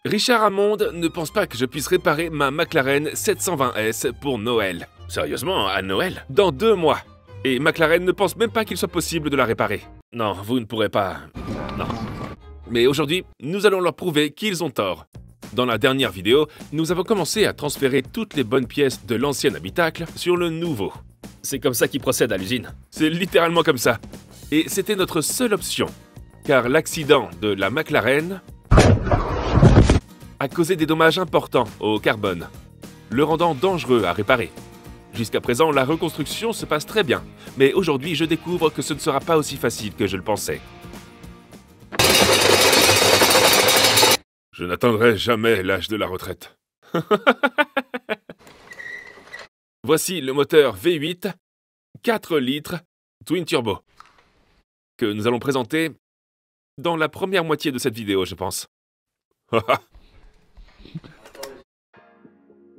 Richard Hammond ne pense pas que je puisse réparer ma McLaren 720S pour Noël. Sérieusement, à Noël? Dans 2 mois. Et McLaren ne pense même pas qu'il soit possible de la réparer. Non, vous ne pourrez pas... Non. Mais aujourd'hui, nous allons leur prouver qu'ils ont tort. Dans la dernière vidéo, nous avons commencé à transférer toutes les bonnes pièces de l'ancien habitacle sur le nouveau. C'est comme ça qu'ils procèdent à l'usine. C'est littéralement comme ça. Et c'était notre seule option. Car l'accident de la McLaren a causé des dommages importants au carbone, le rendant dangereux à réparer. Jusqu'à présent, la reconstruction se passe très bien, mais aujourd'hui, je découvre que ce ne sera pas aussi facile que je le pensais. Je n'atteindrai jamais l'âge de la retraite. Voici le moteur V8 4 litres Twin Turbo que nous allons présenter dans la première moitié de cette vidéo, je pense.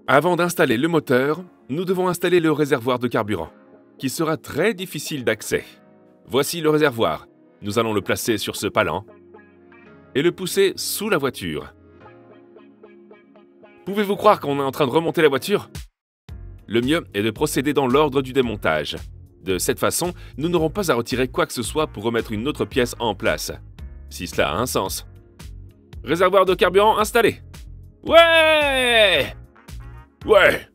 Avant d'installer le moteur, nous devons installer le réservoir de carburant, qui sera très difficile d'accès. Voici le réservoir. Nous allons le placer sur ce palan et le pousser sous la voiture. Pouvez-vous croire qu'on est en train de remonter la voiture? Le mieux est de procéder dans l'ordre du démontage. De cette façon, nous n'aurons pas à retirer quoi que ce soit pour remettre une autre pièce en place, si cela a un sens. Réservoir de carburant installé. Ouais! Ouais!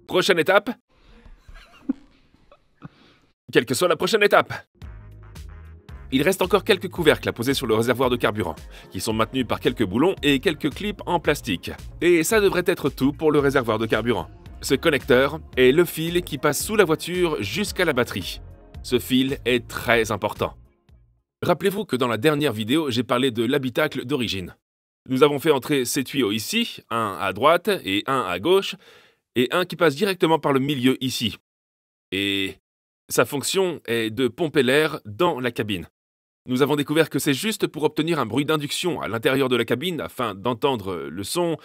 Prochaine étape. Quelle que soit la prochaine étape. Il reste encore quelques couvercles à poser sur le réservoir de carburant, qui sont maintenus par quelques boulons et quelques clips en plastique. Et ça devrait être tout pour le réservoir de carburant. Ce connecteur est le fil qui passe sous la voiture jusqu'à la batterie. Ce fil est très important. Rappelez-vous que dans la dernière vidéo, j'ai parlé de l'habitacle d'origine. Nous avons fait entrer ces tuyaux ici, un à droite et un à gauche, et un qui passe directement par le milieu ici. Et sa fonction est de pomper l'air dans la cabine. Nous avons découvert que c'est juste pour obtenir un bruit d'induction à l'intérieur de la cabine afin d'entendre le son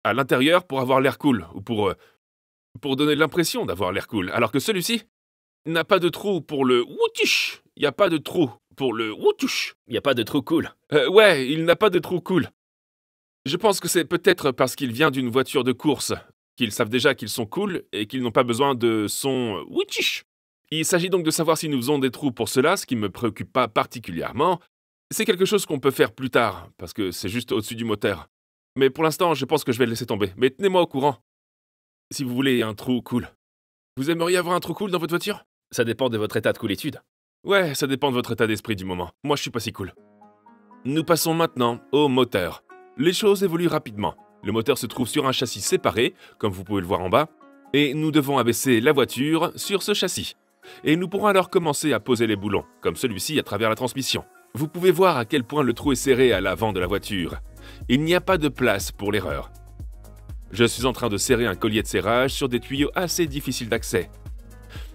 à l'intérieur pour avoir l'air cool, ou pour donner l'impression d'avoir l'air cool, alors que celui-ci n'a pas de trou pour le woutish. Il n'y a pas de trou pour le woutush. Il n'y a pas de trou cool. Ouais, il n'a pas de trou cool. Je pense que c'est peut-être parce qu'il vient d'une voiture de course, qu'ils savent déjà qu'ils sont cool et qu'ils n'ont pas besoin de son woutish. Il s'agit donc de savoir si nous faisons des trous pour cela, ce qui ne me préoccupe pas particulièrement. C'est quelque chose qu'on peut faire plus tard, parce que c'est juste au-dessus du moteur. Mais pour l'instant, je pense que je vais le laisser tomber. Mais tenez-moi au courant. Si vous voulez un trou cool. Vous aimeriez avoir un trou cool dans votre voiture? Ça dépend de votre état de coolitude. Ouais, ça dépend de votre état d'esprit du moment. Moi, je suis pas si cool. Nous passons maintenant au moteur. Les choses évoluent rapidement. Le moteur se trouve sur un châssis séparé, comme vous pouvez le voir en bas, et nous devons abaisser la voiture sur ce châssis. Et nous pourrons alors commencer à poser les boulons, comme celui-ci à travers la transmission. Vous pouvez voir à quel point le trou est serré à l'avant de la voiture. Il n'y a pas de place pour l'erreur. Je suis en train de serrer un collier de serrage sur des tuyaux assez difficiles d'accès.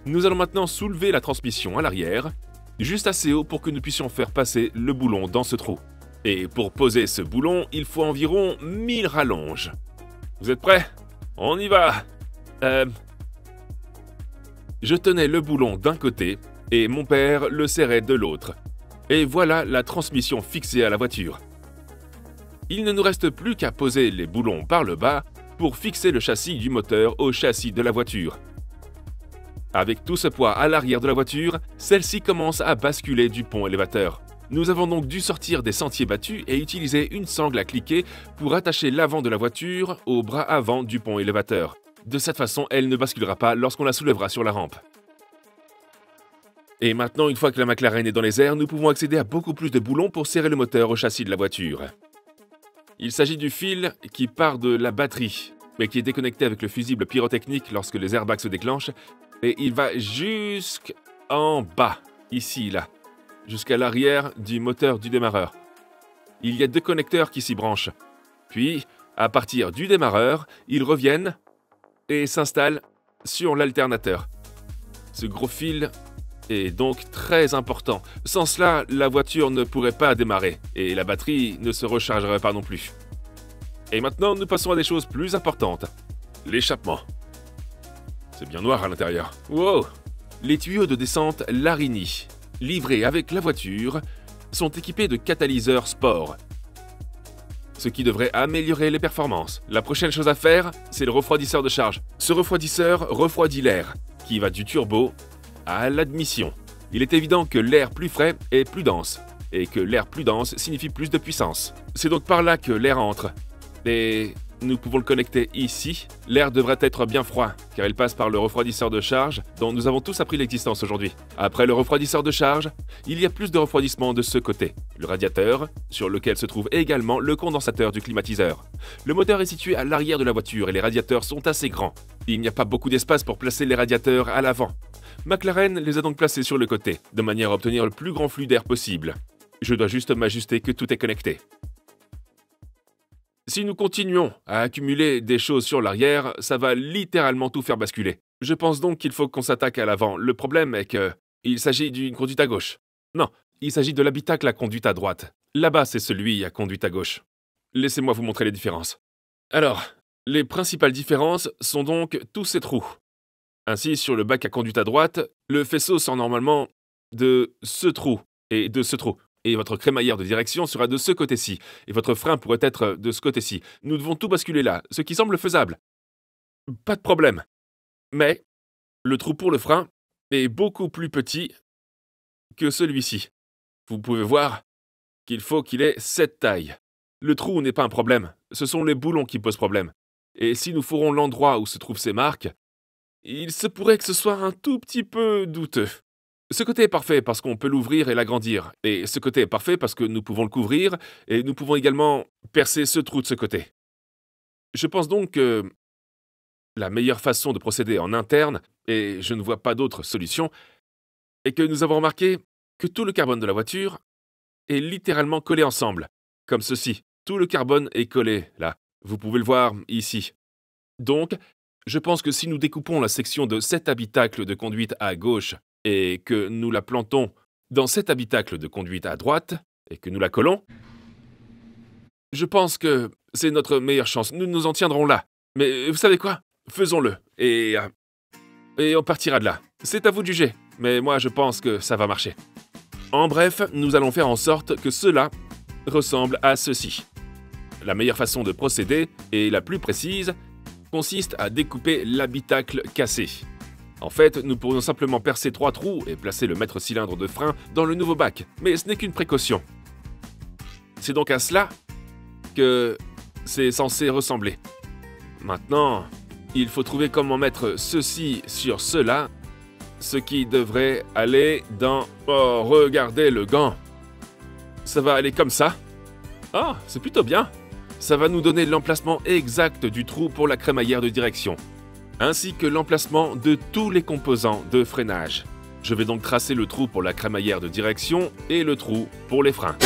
Nous allons maintenant soulever la transmission à l'arrière, juste assez haut pour que nous puissions faire passer le boulon dans ce trou. Et pour poser ce boulon, il faut environ 1000 rallonges. Vous êtes prêts? On y va! Je tenais le boulon d'un côté et mon père le serrait de l'autre. Et voilà la transmission fixée à la voiture. Il ne nous reste plus qu'à poser les boulons par le bas pour fixer le châssis du moteur au châssis de la voiture. Avec tout ce poids à l'arrière de la voiture, celle-ci commence à basculer du pont élévateur. Nous avons donc dû sortir des sentiers battus et utiliser une sangle à cliquer pour attacher l'avant de la voiture au bras avant du pont élévateur. De cette façon, elle ne basculera pas lorsqu'on la soulèvera sur la rampe. Et maintenant, une fois que la McLaren est dans les airs, nous pouvons accéder à beaucoup plus de boulons pour serrer le moteur au châssis de la voiture. Il s'agit du fil qui part de la batterie, mais qui est déconnecté avec le fusible pyrotechnique lorsque les airbags se déclenchent, et il va jusqu'en bas, ici, là, jusqu'à l'arrière du moteur du démarreur. Il y a 2 connecteurs qui s'y branchent. Puis, à partir du démarreur, ils reviennent et s'installent sur l'alternateur. Ce gros fil est donc très important. Sans cela, la voiture ne pourrait pas démarrer et la batterie ne se rechargerait pas non plus. Et maintenant, nous passons à des choses plus importantes. L'échappement. C'est bien noir à l'intérieur. Wow! Les tuyaux de descente Larini, livrés avec la voiture, sont équipés de catalyseurs sport. ce qui devrait améliorer les performances. La prochaine chose à faire, c'est le refroidisseur de charge. Ce refroidisseur refroidit l'air, qui va du turbo à l'admission. Il est évident que l'air plus frais est plus dense, et que l'air plus dense signifie plus de puissance. C'est donc par là que l'air entre. Et nous pouvons le connecter ici. L'air devrait être bien froid, car il passe par le refroidisseur de charge, dont nous avons tous appris l'existence aujourd'hui. Après le refroidisseur de charge, il y a plus de refroidissement de ce côté. Le radiateur, sur lequel se trouve également le condensateur du climatiseur. Le moteur est situé à l'arrière de la voiture et les radiateurs sont assez grands. Il n'y a pas beaucoup d'espace pour placer les radiateurs à l'avant. McLaren les a donc placés sur le côté, de manière à obtenir le plus grand flux d'air possible. Je dois juste m'ajuster que tout est connecté. Si nous continuons à accumuler des choses sur l'arrière, ça va littéralement tout faire basculer. Je pense donc qu'il faut qu'on s'attaque à l'avant. Le problème est que il s'agit d'une conduite à gauche. Non, il s'agit de l'habitacle à conduite à droite. Là-bas, c'est celui à conduite à gauche. Laissez-moi vous montrer les différences. Alors, les principales différences sont donc tous ces trous. Ainsi, sur le bac à conduite à droite, le faisceau sort normalement de ce trou et de ce trou. Et votre crémaillère de direction sera de ce côté-ci, et votre frein pourrait être de ce côté-ci. Nous devons tout basculer là, ce qui semble faisable. Pas de problème. Mais le trou pour le frein est beaucoup plus petit que celui-ci. Vous pouvez voir qu'il faut qu'il ait cette taille. Le trou n'est pas un problème, ce sont les boulons qui posent problème. Et si nous fourrons l'endroit où se trouvent ces marques, il se pourrait que ce soit un tout petit peu douteux. Ce côté est parfait parce qu'on peut l'ouvrir et l'agrandir. Et ce côté est parfait parce que nous pouvons le couvrir et nous pouvons également percer ce trou de ce côté. Je pense donc que la meilleure façon de procéder en interne, et je ne vois pas d'autre solution, est que nous avons remarqué que tout le carbone de la voiture est littéralement collé ensemble, comme ceci. Tout le carbone est collé, là. Vous pouvez le voir ici. Donc, je pense que si nous découpons la section de cet habitacle de conduite à gauche et que nous la plantons dans cet habitacle de conduite à droite, et que nous la collons, je pense que c'est notre meilleure chance. Nous nous en tiendrons là. Mais vous savez quoi? Faisons-le. Et on partira de là. C'est à vous de juger. Mais moi, je pense que ça va marcher. En bref, nous allons faire en sorte que cela ressemble à ceci. La meilleure façon de procéder, et la plus précise, consiste à découper l'habitacle cassé. En fait, nous pourrions simplement percer 3 trous et placer le mètre-cylindre de frein dans le nouveau bac, mais ce n'est qu'une précaution. C'est donc à cela que c'est censé ressembler. Maintenant, il faut trouver comment mettre ceci sur cela, ce qui devrait aller dans... Oh, regardez le gant! Ça va aller comme ça. Ah, c'est plutôt bien. Ça va nous donner l'emplacement exact du trou pour la crémaillère de direction, ainsi que l'emplacement de tous les composants de freinage. Je vais donc tracer le trou pour la crémaillère de direction et le trou pour les freins.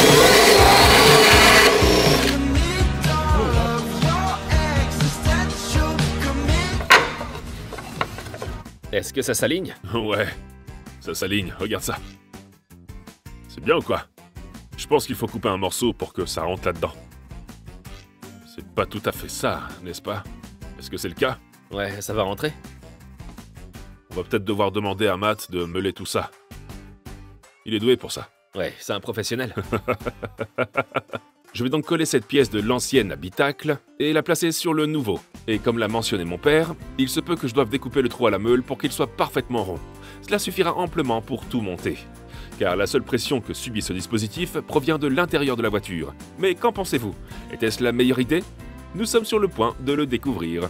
Est-ce que ça s'aligne? Ouais, ça s'aligne, regarde ça. C'est bien ou quoi? Je pense qu'il faut couper un morceau pour que ça rentre là-dedans. C'est pas tout à fait ça, n'est-ce pas? Est-ce que c'est le cas? Ouais, ça va rentrer. On va peut-être devoir demander à Matt de meuler tout ça. Il est doué pour ça. Ouais, c'est un professionnel. Je vais donc coller cette pièce de l'ancien habitacle et la placer sur le nouveau. Et comme l'a mentionné mon père, il se peut que je doive découper le trou à la meule pour qu'il soit parfaitement rond. Cela suffira amplement pour tout monter. Car la seule pression que subit ce dispositif provient de l'intérieur de la voiture. Mais qu'en pensez-vous? Était-ce la meilleure idée? Nous sommes sur le point de le découvrir.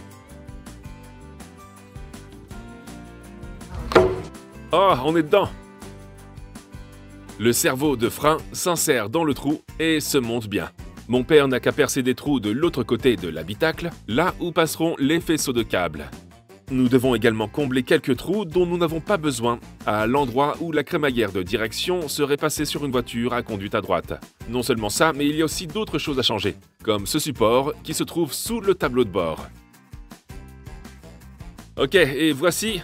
Oh, on est dedans! Le cerveau de frein s'insère dans le trou et se monte bien. Mon père n'a qu'à percer des trous de l'autre côté de l'habitacle, là où passeront les faisceaux de câbles. Nous devons également combler quelques trous dont nous n'avons pas besoin, à l'endroit où la crémaillère de direction serait passée sur une voiture à conduite à droite. Non seulement ça, mais il y a aussi d'autres choses à changer, comme ce support qui se trouve sous le tableau de bord. Ok, et voici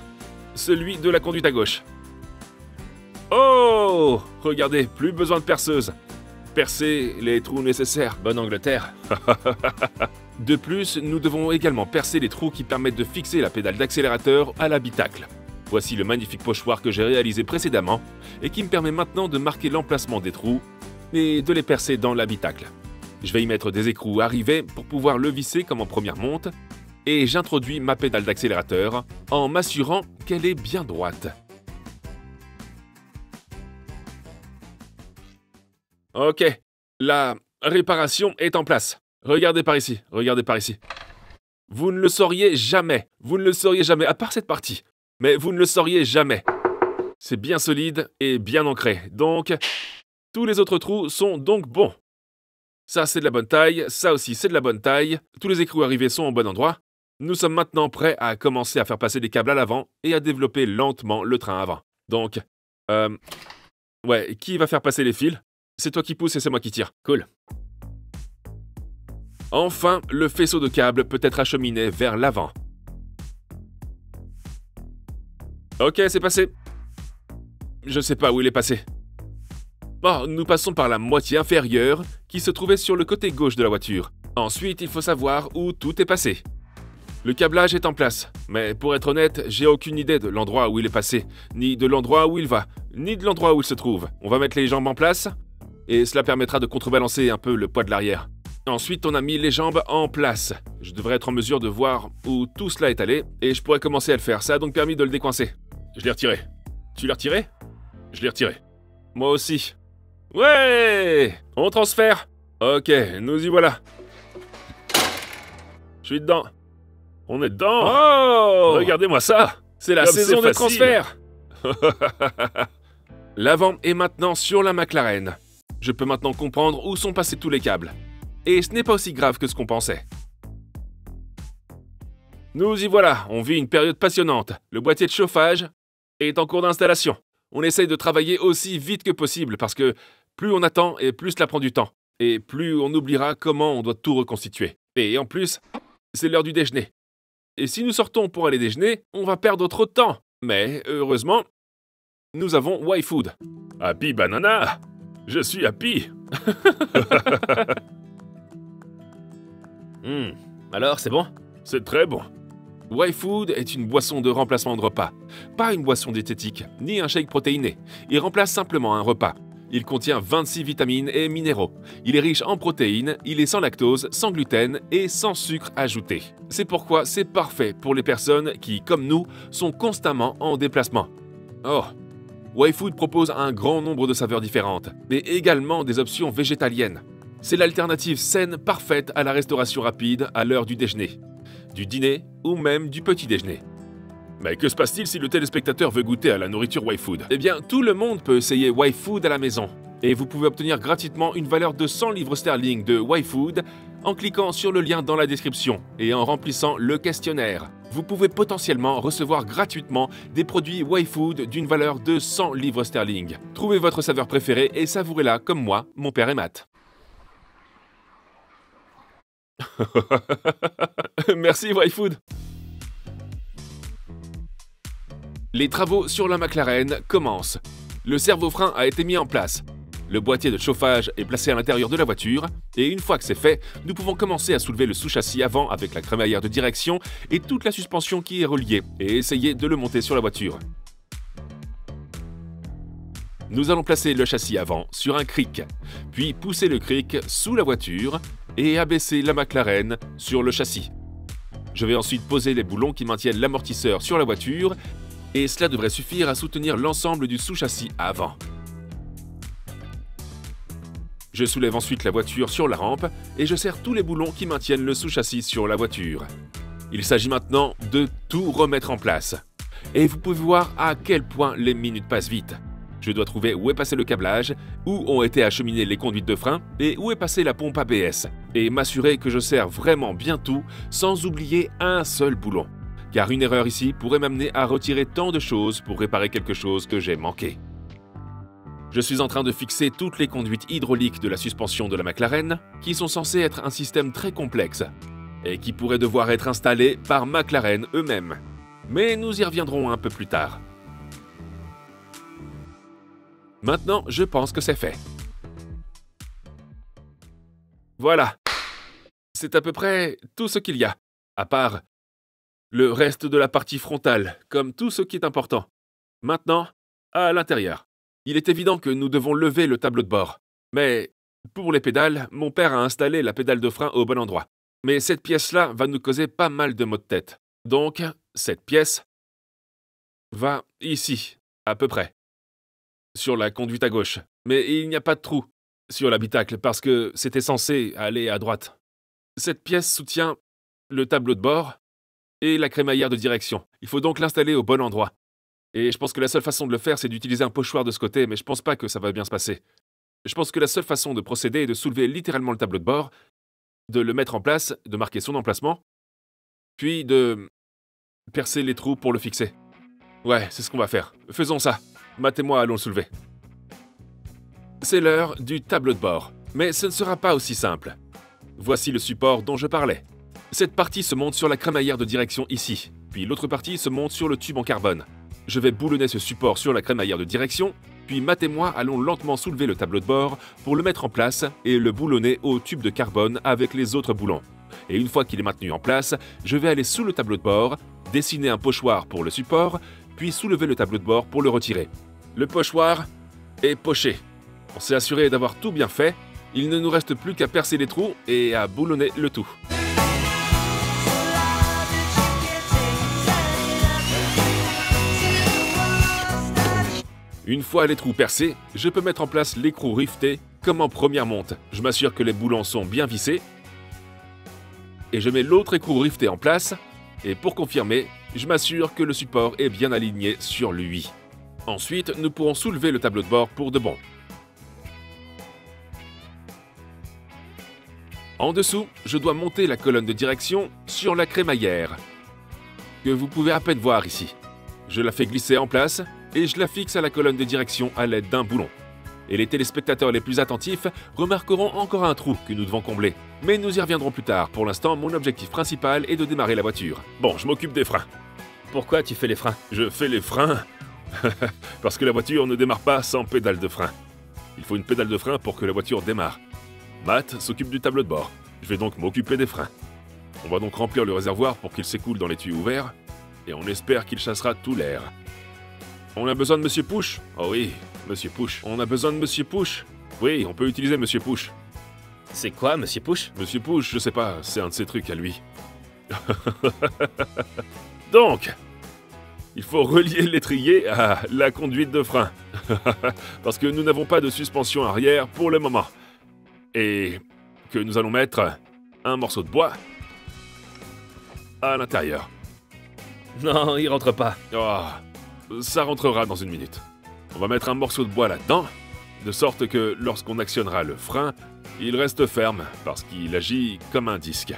celui de la conduite à gauche. Oh! Regardez, plus besoin de perceuse. Percer les trous nécessaires. Bonne Angleterre. De plus, nous devons également percer les trous qui permettent de fixer la pédale d'accélérateur à l'habitacle. Voici le magnifique pochoir que j'ai réalisé précédemment et qui me permet maintenant de marquer l'emplacement des trous et de les percer dans l'habitacle. Je vais y mettre des écrous arrivés pour pouvoir le visser comme en première monte, et j'introduis ma pédale d'accélérateur en m'assurant qu'elle est bien droite. Ok, la réparation est en place. Regardez par ici, regardez par ici. Vous ne le sauriez jamais, à part cette partie, mais vous ne le sauriez jamais. C'est bien solide et bien ancré, donc tous les autres trous sont donc bons. Ça c'est de la bonne taille, ça aussi c'est de la bonne taille, tous les écrous arrivés sont au bon endroit. Nous sommes maintenant prêts à commencer à faire passer des câbles à l'avant et à développer lentement le train avant. Donc, ouais, qui va faire passer les fils? C'est toi qui pousse et c'est moi qui tire. Cool. Enfin, le faisceau de câbles peut être acheminé vers l'avant. Ok, c'est passé. Je sais pas où il est passé. Bon, nous passons par la moitié inférieure qui se trouvait sur le côté gauche de la voiture. Ensuite, il faut savoir où tout est passé. Le câblage est en place, mais pour être honnête, j'ai aucune idée de l'endroit où il est passé, ni de l'endroit où il va, ni de l'endroit où il se trouve. On va mettre les jambes en place, et cela permettra de contrebalancer un peu le poids de l'arrière. Ensuite, on a mis les jambes en place. Je devrais être en mesure de voir où tout cela est allé, et je pourrais commencer à le faire. Ça a donc permis de le décoincer. Je l'ai retiré. Tu l'as retiré? Je l'ai retiré. Moi aussi. Ouais! On transfère. Ok, nous y voilà. Je suis dedans. On est dedans. Oh! Regardez-moi ça. C'est la saison de transfert. L'avant est maintenant sur la McLaren. Je peux maintenant comprendre où sont passés tous les câbles. Et ce n'est pas aussi grave que ce qu'on pensait. Nous y voilà, on vit une période passionnante. Le boîtier de chauffage est en cours d'installation. On essaye de travailler aussi vite que possible parce que plus on attend et plus cela prend du temps. Et plus on oubliera comment on doit tout reconstituer. Et en plus, c'est l'heure du déjeuner. Et si nous sortons pour aller déjeuner, on va perdre trop de temps. Mais heureusement, nous avons YFood. Happy Banana! Je suis happy! Alors, c'est bon? C'est très bon. YFood est une boisson de remplacement de repas. Pas une boisson diététique, ni un shake protéiné. Il remplace simplement un repas. Il contient 26 vitamines et minéraux. Il est riche en protéines, il est sans lactose, sans gluten et sans sucre ajouté. C'est pourquoi c'est parfait pour les personnes qui, comme nous, sont constamment en déplacement. Oh, YFood propose un grand nombre de saveurs différentes, mais également des options végétaliennes. C'est l'alternative saine parfaite à la restauration rapide à l'heure du déjeuner, du dîner ou même du petit déjeuner. Mais que se passe-t-il si le téléspectateur veut goûter à la nourriture YFood? Eh bien, tout le monde peut essayer YFood à la maison. Et vous pouvez obtenir gratuitement une valeur de 100 livres sterling de YFood en cliquant sur le lien dans la description et en remplissant le questionnaire. Vous pouvez potentiellement recevoir gratuitement des produits YFood d'une valeur de 100 livres sterling. Trouvez votre saveur préférée et savourez-la comme moi, mon père et Matt. Merci YFood. Les travaux sur la McLaren commencent. Le servo-frein a été mis en place. Le boîtier de chauffage est placé à l'intérieur de la voiture et une fois que c'est fait, nous pouvons commencer à soulever le sous-châssis avant avec la crémaillère de direction et toute la suspension qui est reliée et essayer de le monter sur la voiture. Nous allons placer le châssis avant sur un cric, puis pousser le cric sous la voiture et abaisser la McLaren sur le châssis. Je vais ensuite poser les boulons qui maintiennent l'amortisseur sur la voiture et cela devrait suffire à soutenir l'ensemble du sous-châssis avant. Je soulève ensuite la voiture sur la rampe et je serre tous les boulons qui maintiennent le sous-châssis sur la voiture. Il s'agit maintenant de tout remettre en place. Et vous pouvez voir à quel point les minutes passent vite. Je dois trouver où est passé le câblage, où ont été acheminées les conduites de frein et où est passée la pompe ABS. Et m'assurer que je serre vraiment bien tout sans oublier un seul boulon. Car une erreur ici pourrait m'amener à retirer tant de choses pour réparer quelque chose que j'ai manqué. Je suis en train de fixer toutes les conduites hydrauliques de la suspension de la McLaren, qui sont censées être un système très complexe, et qui pourraient devoir être installées par McLaren eux-mêmes. Mais nous y reviendrons un peu plus tard. Maintenant, je pense que c'est fait. Voilà. C'est à peu près tout ce qu'il y a, à part le reste de la partie frontale, comme tout ce qui est important. Maintenant, à l'intérieur. Il est évident que nous devons lever le tableau de bord. Mais Pour les pédales, mon père a installé la pédale de frein au bon endroit. Mais cette pièce-là va nous causer pas mal de maux de tête. Donc, cette pièce va ici, à peu près, sur la conduite à gauche. Mais il n'y a pas de trou sur l'habitacle parce que c'était censé aller à droite. Cette pièce soutient le tableau de bord et la crémaillère de direction. Il faut donc l'installer au bon endroit. Et je pense que la seule façon de le faire, c'est d'utiliser un pochoir de ce côté, mais je pense pas que ça va bien se passer. Je pense que la seule façon de procéder est de soulever littéralement le tableau de bord, de le mettre en place, de marquer son emplacement, puis de percer les trous pour le fixer. Ouais, c'est ce qu'on va faire. Faisons ça. Matt et moi allons le soulever. C'est l'heure du tableau de bord. Mais ce ne sera pas aussi simple. Voici le support dont je parlais. Cette partie se monte sur la crémaillère de direction ici, puis l'autre partie se monte sur le tube en carbone. Je vais boulonner ce support sur la crémaillère de direction, puis Matt et moi allons lentement soulever le tableau de bord pour le mettre en place et le boulonner au tube de carbone avec les autres boulons. Et une fois qu'il est maintenu en place, je vais aller sous le tableau de bord, dessiner un pochoir pour le support, puis soulever le tableau de bord pour le retirer. Le pochoir est poché. On s'est assuré d'avoir tout bien fait. Il ne nous reste plus qu'à percer les trous et à boulonner le tout. Une fois les trous percés, je peux mettre en place l'écrou rifté comme en première monte. Je m'assure que les boulons sont bien vissés. Et je mets l'autre écrou rifté en place. Et pour confirmer, je m'assure que le support est bien aligné sur lui. Ensuite, nous pourrons soulever le tableau de bord pour de bon. En dessous, je dois monter la colonne de direction sur la crémaillère, que vous pouvez à peine voir ici. Je la fais glisser en place et je la fixe à la colonne de direction à l'aide d'un boulon. Et les téléspectateurs les plus attentifs remarqueront encore un trou que nous devons combler. Mais nous y reviendrons plus tard. Pour l'instant, mon objectif principal est de démarrer la voiture. Bon, je m'occupe des freins. Pourquoi tu fais les freins? Je fais les freins parce que la voiture ne démarre pas sans pédale de frein. Il faut une pédale de frein pour que la voiture démarre. Matt s'occupe du tableau de bord. Je vais donc m'occuper des freins. On va donc remplir le réservoir pour qu'il s'écoule dans les tuyaux ouverts, et on espère qu'il chassera tout l'air. On a besoin de Monsieur Push? Oh oui, Monsieur Push. On a besoin de Monsieur Push? Oui, on peut utiliser Monsieur Push. C'est quoi, Monsieur Push? Monsieur Push, je sais pas, c'est un de ses trucs à lui. Donc, il faut relier l'étrier à la conduite de frein. Parce que nous n'avons pas de suspension arrière pour le moment. Et que nous allons mettre un morceau de bois à l'intérieur. Non, il rentre pas. Oh, ça rentrera dans une minute. On va mettre un morceau de bois là-dedans, de sorte que lorsqu'on actionnera le frein, il reste ferme parce qu'il agit comme un disque.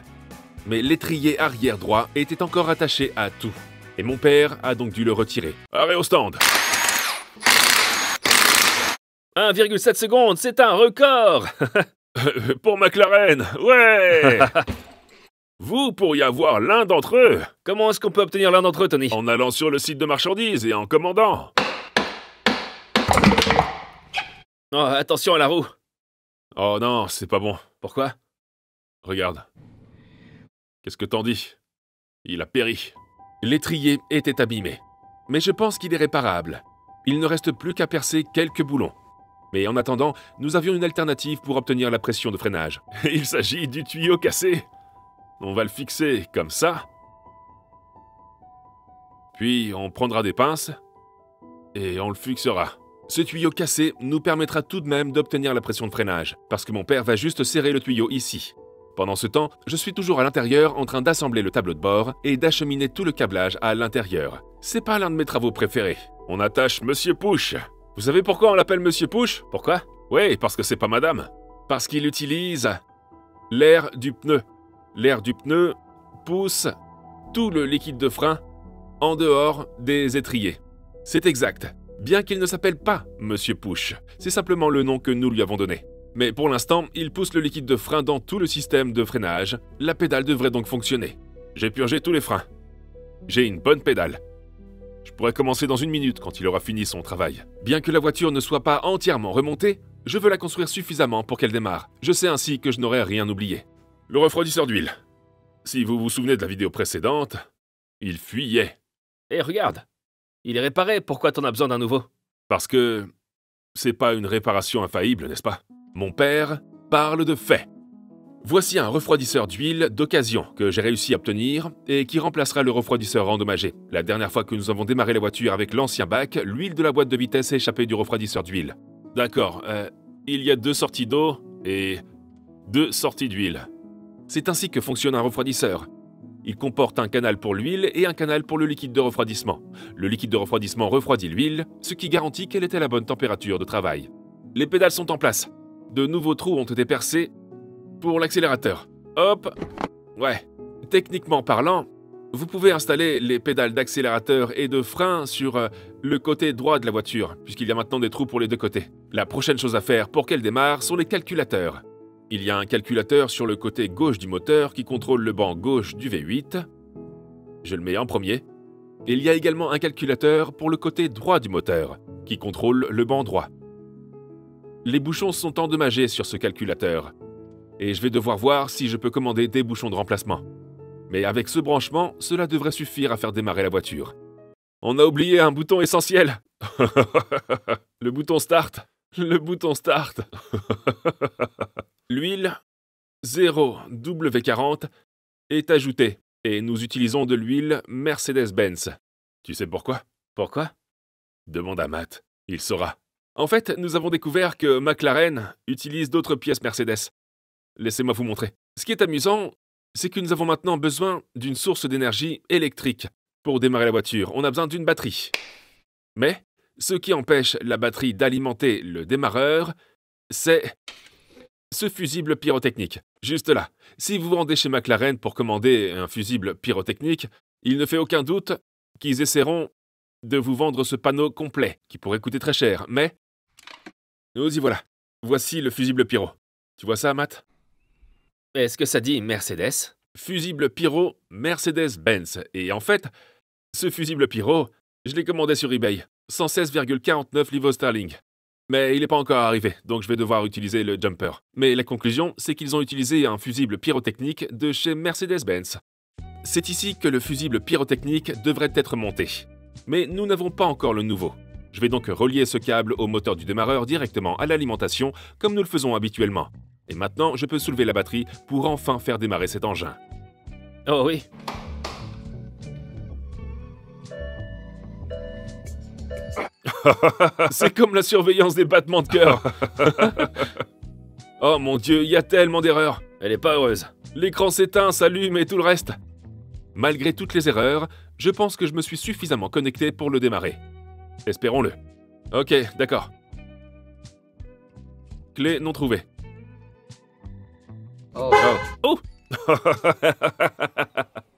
Mais l'étrier arrière droit était encore attaché à tout. Et mon père a donc dû le retirer. Arrêt au stand! 1,7 secondes, c'est un record. Pour McLaren, ouais. Vous pourriez avoir l'un d'entre eux. Comment est-ce qu'on peut obtenir l'un d'entre eux, Tony? En allant sur le site de marchandises et en commandant. Oh, attention à la roue. Oh non, c'est pas bon. Pourquoi? Regarde. Qu'est-ce que t'en dis? Il a péri. L'étrier était abîmé. Mais je pense qu'il est réparable. Il ne reste plus qu'à percer quelques boulons. Mais en attendant, nous avions une alternative pour obtenir la pression de freinage. Il s'agit du tuyau cassé. On va le fixer comme ça. Puis on prendra des pinces et on le fixera. Ce tuyau cassé nous permettra tout de même d'obtenir la pression de freinage, parce que mon père va juste serrer le tuyau ici. Pendant ce temps, je suis toujours à l'intérieur en train d'assembler le tableau de bord et d'acheminer tout le câblage à l'intérieur. C'est pas l'un de mes travaux préférés. On attache Monsieur Push. Vous savez pourquoi on l'appelle Monsieur Push? Pourquoi? Oui, parce que c'est pas madame. Parce qu'il utilise l'air du pneu. L'air du pneu pousse tout le liquide de frein en dehors des étriers. C'est exact. Bien qu'il ne s'appelle pas Monsieur Push, c'est simplement le nom que nous lui avons donné. Mais pour l'instant, il pousse le liquide de frein dans tout le système de freinage. La pédale devrait donc fonctionner. J'ai purgé tous les freins. J'ai une bonne pédale. Je pourrais commencer dans une minute quand il aura fini son travail. Bien que la voiture ne soit pas entièrement remontée, je veux la construire suffisamment pour qu'elle démarre. Je sais ainsi que je n'aurai rien oublié. Le refroidisseur d'huile. Si vous vous souvenez de la vidéo précédente, il fuyait. Eh, regarde. Il est réparé, pourquoi t'en as besoin d'un nouveau? Parce que c'est pas une réparation infaillible, n'est-ce pas? Mon père parle de faits. Voici un refroidisseur d'huile d'occasion que j'ai réussi à obtenir et qui remplacera le refroidisseur endommagé. La dernière fois que nous avons démarré la voiture avec l'ancien bac, l'huile de la boîte de vitesse est échappée du refroidisseur d'huile. D'accord, il y a 2 sorties d'eau et 2 sorties d'huile. C'est ainsi que fonctionne un refroidisseur. Il comporte un canal pour l'huile et un canal pour le liquide de refroidissement. Le liquide de refroidissement refroidit l'huile, ce qui garantit qu'elle est à la bonne température de travail. Les pédales sont en place. De nouveaux trous ont été percés pour l'accélérateur. Hop. Ouais. Techniquement parlant, vous pouvez installer les pédales d'accélérateur et de frein sur le côté droit de la voiture, puisqu'il y a maintenant des trous pour les 2 côtés. La prochaine chose à faire pour qu'elle démarre sont les calculateurs. Il y a un calculateur sur le côté gauche du moteur qui contrôle le banc gauche du V8. Je le mets en premier. Et il y a également un calculateur pour le côté droit du moteur, qui contrôle le banc droit. Les bouchons sont endommagés sur ce calculateur. Et je vais devoir voir si je peux commander des bouchons de remplacement. Mais avec ce branchement, cela devrait suffire à faire démarrer la voiture. On a oublié un bouton essentiel. Le bouton Start. Le bouton Start. L'huile 0W40 est ajoutée et nous utilisons de l'huile Mercedes-Benz. Tu sais pourquoi? Pourquoi? Demande à Matt, il saura. En fait, nous avons découvert que McLaren utilise d'autres pièces Mercedes. Laissez-moi vous montrer. Ce qui est amusant, c'est que nous avons maintenant besoin d'une source d'énergie électrique. Pour démarrer la voiture, on a besoin d'une batterie. Mais ce qui empêche la batterie d'alimenter le démarreur, c'est ce fusible pyrotechnique. Juste là. Si vous vous rendez chez McLaren pour commander un fusible pyrotechnique, il ne fait aucun doute qu'ils essaieront de vous vendre ce panneau complet, qui pourrait coûter très cher, mais nous y voilà. Voici le fusible pyro. Tu vois ça, Matt? Est-ce que ça dit Mercedes? Fusible pyro Mercedes-Benz. Et en fait, ce fusible pyro, je l'ai commandé sur eBay. 116,49 livres sterling. Mais il n'est pas encore arrivé, donc je vais devoir utiliser le jumper. Mais la conclusion, c'est qu'ils ont utilisé un fusible pyrotechnique de chez Mercedes-Benz. C'est ici que le fusible pyrotechnique devrait être monté. Mais nous n'avons pas encore le nouveau. Je vais donc relier ce câble au moteur du démarreur directement à l'alimentation, comme nous le faisons habituellement. Et maintenant, je peux soulever la batterie pour enfin faire démarrer cet engin. Oh oui. C'est comme la surveillance des battements de cœur. Oh mon Dieu, il y a tellement d'erreurs. Elle est pas heureuse. L'écran s'éteint, s'allume et tout le reste. Malgré toutes les erreurs, je pense que je me suis suffisamment connecté pour le démarrer. Espérons-le. Ok, d'accord. Clé non trouvée. Oh. Oh.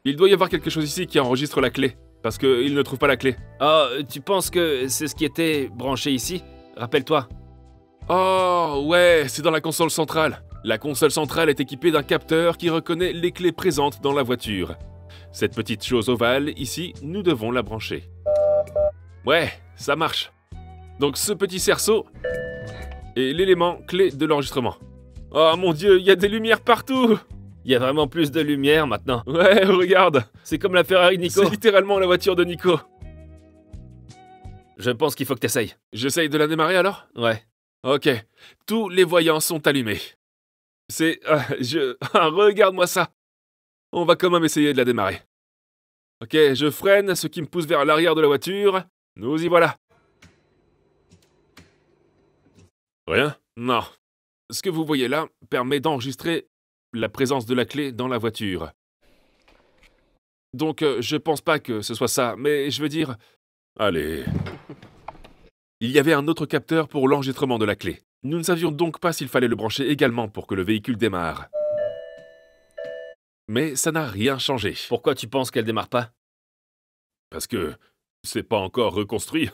Il doit y avoir quelque chose ici qui enregistre la clé, parce qu'il ne trouve pas la clé. Oh, tu penses que c'est ce qui était branché ici? Rappelle-toi. Oh, ouais, c'est dans la console centrale. La console centrale est équipée d'un capteur qui reconnaît les clés présentes dans la voiture. Cette petite chose ovale, ici, nous devons la brancher. Ouais, ça marche. Donc ce petit cerceau est l'élément clé de l'enregistrement. Oh mon Dieu, il y a des lumières partout! Il y a vraiment plus de lumière maintenant. Ouais, regarde! C'est comme la Ferrari Nico. C'est littéralement la voiture de Nico. Je pense qu'il faut que t'essayes. J'essaye de la démarrer alors? Ouais. Ok, tous les voyants sont allumés. C'est... regarde-moi ça! On va quand même essayer de la démarrer. Ok, je freine, ce qui me pousse vers l'arrière de la voiture. Nous y voilà. Rien? Non. Ce que vous voyez là permet d'enregistrer la présence de la clé dans la voiture. Donc, je pense pas que ce soit ça, mais je veux dire... Allez... Il y avait un autre capteur pour l'enregistrement de la clé. Nous ne savions donc pas s'il fallait le brancher également pour que le véhicule démarre. Mais ça n'a rien changé. Pourquoi tu penses qu'elle démarre pas? Parce que c'est pas encore reconstruit.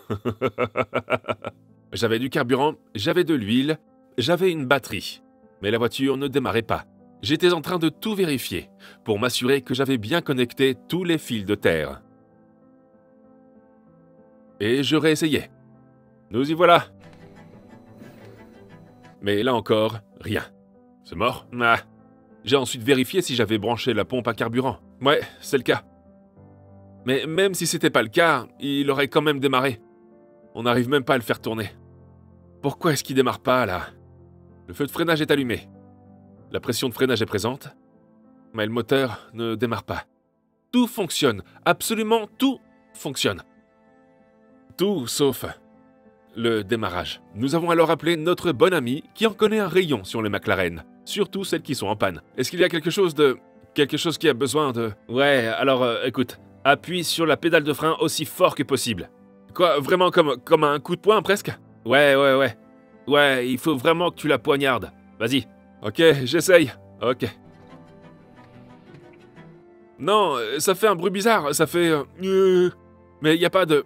J'avais du carburant, j'avais de l'huile, j'avais une batterie. Mais la voiture ne démarrait pas. J'étais en train de tout vérifier pour m'assurer que j'avais bien connecté tous les fils de terre. Et je réessayais. Nous y voilà. Mais là encore, rien. C'est mort? Ah. J'ai ensuite vérifié si j'avais branché la pompe à carburant. Ouais, c'est le cas. Mais même si c'était pas le cas, il aurait quand même démarré. On n'arrive même pas à le faire tourner. Pourquoi est-ce qu'il démarre pas, là? Le feu de freinage est allumé. La pression de freinage est présente, mais le moteur ne démarre pas. Tout fonctionne, absolument tout fonctionne. Tout sauf le démarrage. Nous avons alors appelé notre bon ami qui en connaît un rayon sur les McLaren, surtout celles qui sont en panne. Est-ce qu'il y a quelque chose qui a besoin de... Ouais, alors écoute, appuie sur la pédale de frein aussi fort que possible. Quoi, vraiment comme un coup de poing presque? Ouais. Ouais, il faut vraiment que tu la poignardes. Vas-y. Ok, j'essaye. Ok. Non, ça fait un bruit bizarre, ça fait... Mais il y a pas de...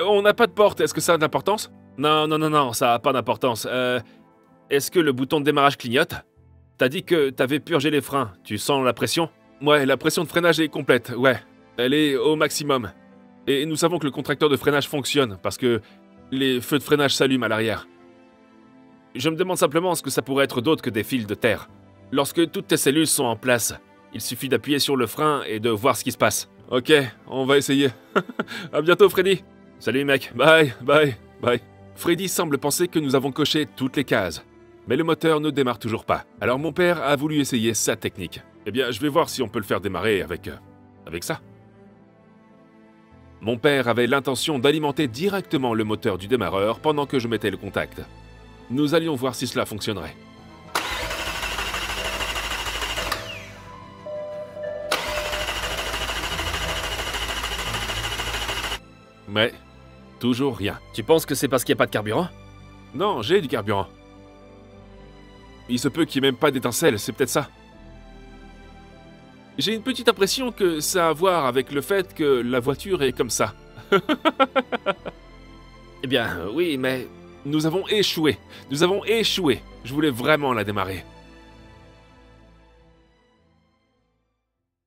on n'a pas de porte, est-ce que ça a de l'importance? Non, ça a pas d'importance. Est-ce que le bouton de démarrage clignote? T'as dit que t'avais purgé les freins, tu sens la pression? Ouais, la pression de freinage est complète, ouais. Elle est au maximum. Et nous savons que le contracteur de freinage fonctionne, parce que les feux de freinage s'allument à l'arrière. Je me demande simplement ce que ça pourrait être d'autre que des fils de terre. Lorsque toutes tes cellules sont en place, il suffit d'appuyer sur le frein et de voir ce qui se passe. Ok, on va essayer. À bientôt, Freddy. Salut, mec. Bye. Freddy semble penser que nous avons coché toutes les cases. Mais le moteur ne démarre toujours pas. Alors mon père a voulu essayer sa technique. Eh bien, je vais voir si on peut le faire démarrer avec ça. Mon père avait l'intention d'alimenter directement le moteur du démarreur pendant que je mettais le contact. Nous allions voir si cela fonctionnerait. Mais toujours rien. Tu penses que c'est parce qu'il n'y a pas de carburant? Non, j'ai du carburant. Il se peut qu'il n'y ait même pas d'étincelle, c'est peut-être ça. J'ai une petite impression que ça a à voir avec le fait que la voiture est comme ça. Eh bien, oui, mais... Nous avons échoué. Je voulais vraiment la démarrer.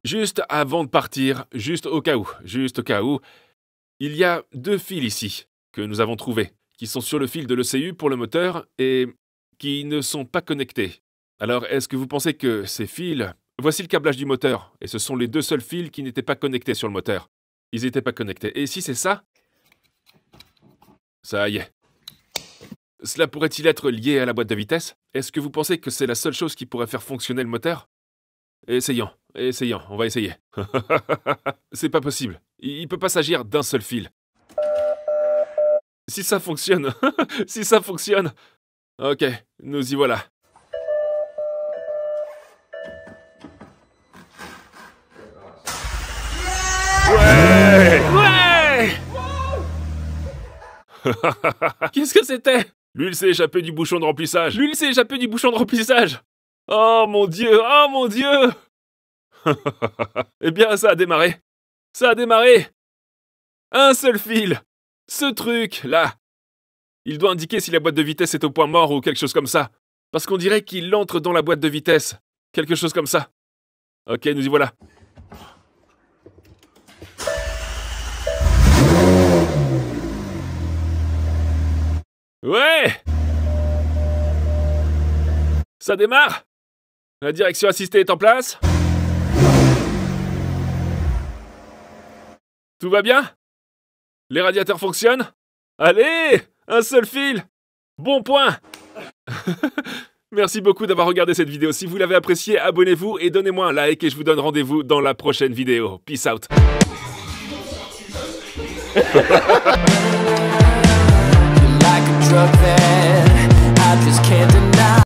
Juste avant de partir, juste au cas où, il y a 2 fils ici, que nous avons trouvés, qui sont sur le fil de l'ECU pour le moteur et qui ne sont pas connectés. Alors, est-ce que vous pensez que ces fils... Voici le câblage du moteur, et ce sont les 2 seuls fils qui n'étaient pas connectés sur le moteur. Ils n'étaient pas connectés. Et si c'est ça? Ça y est. Cela pourrait-il être lié à la boîte de vitesse? Est-ce que vous pensez que c'est la seule chose qui pourrait faire fonctionner le moteur? Essayons, on va essayer. C'est pas possible. Il peut pas s'agir d'un seul fil. Si ça fonctionne, Ok, nous y voilà. Ouais. Qu'est-ce que c'était? L'huile s'est échappée du bouchon de remplissage. Oh mon Dieu. Eh bien, ça a démarré. Un seul fil. Ce truc, là. Il doit indiquer si la boîte de vitesse est au point mort ou quelque chose comme ça. Parce qu'on dirait qu'il entre dans la boîte de vitesse. Quelque chose comme ça. Ok, nous y voilà. Ouais! Ça démarre! La direction assistée est en place. Tout va bien? Les radiateurs fonctionnent? Allez! Un seul fil! Bon point! Merci beaucoup d'avoir regardé cette vidéo. Si vous l'avez appréciée, abonnez-vous et donnez-moi un like et je vous donne rendez-vous dans la prochaine vidéo. Peace out! Like a drug that I just can't deny.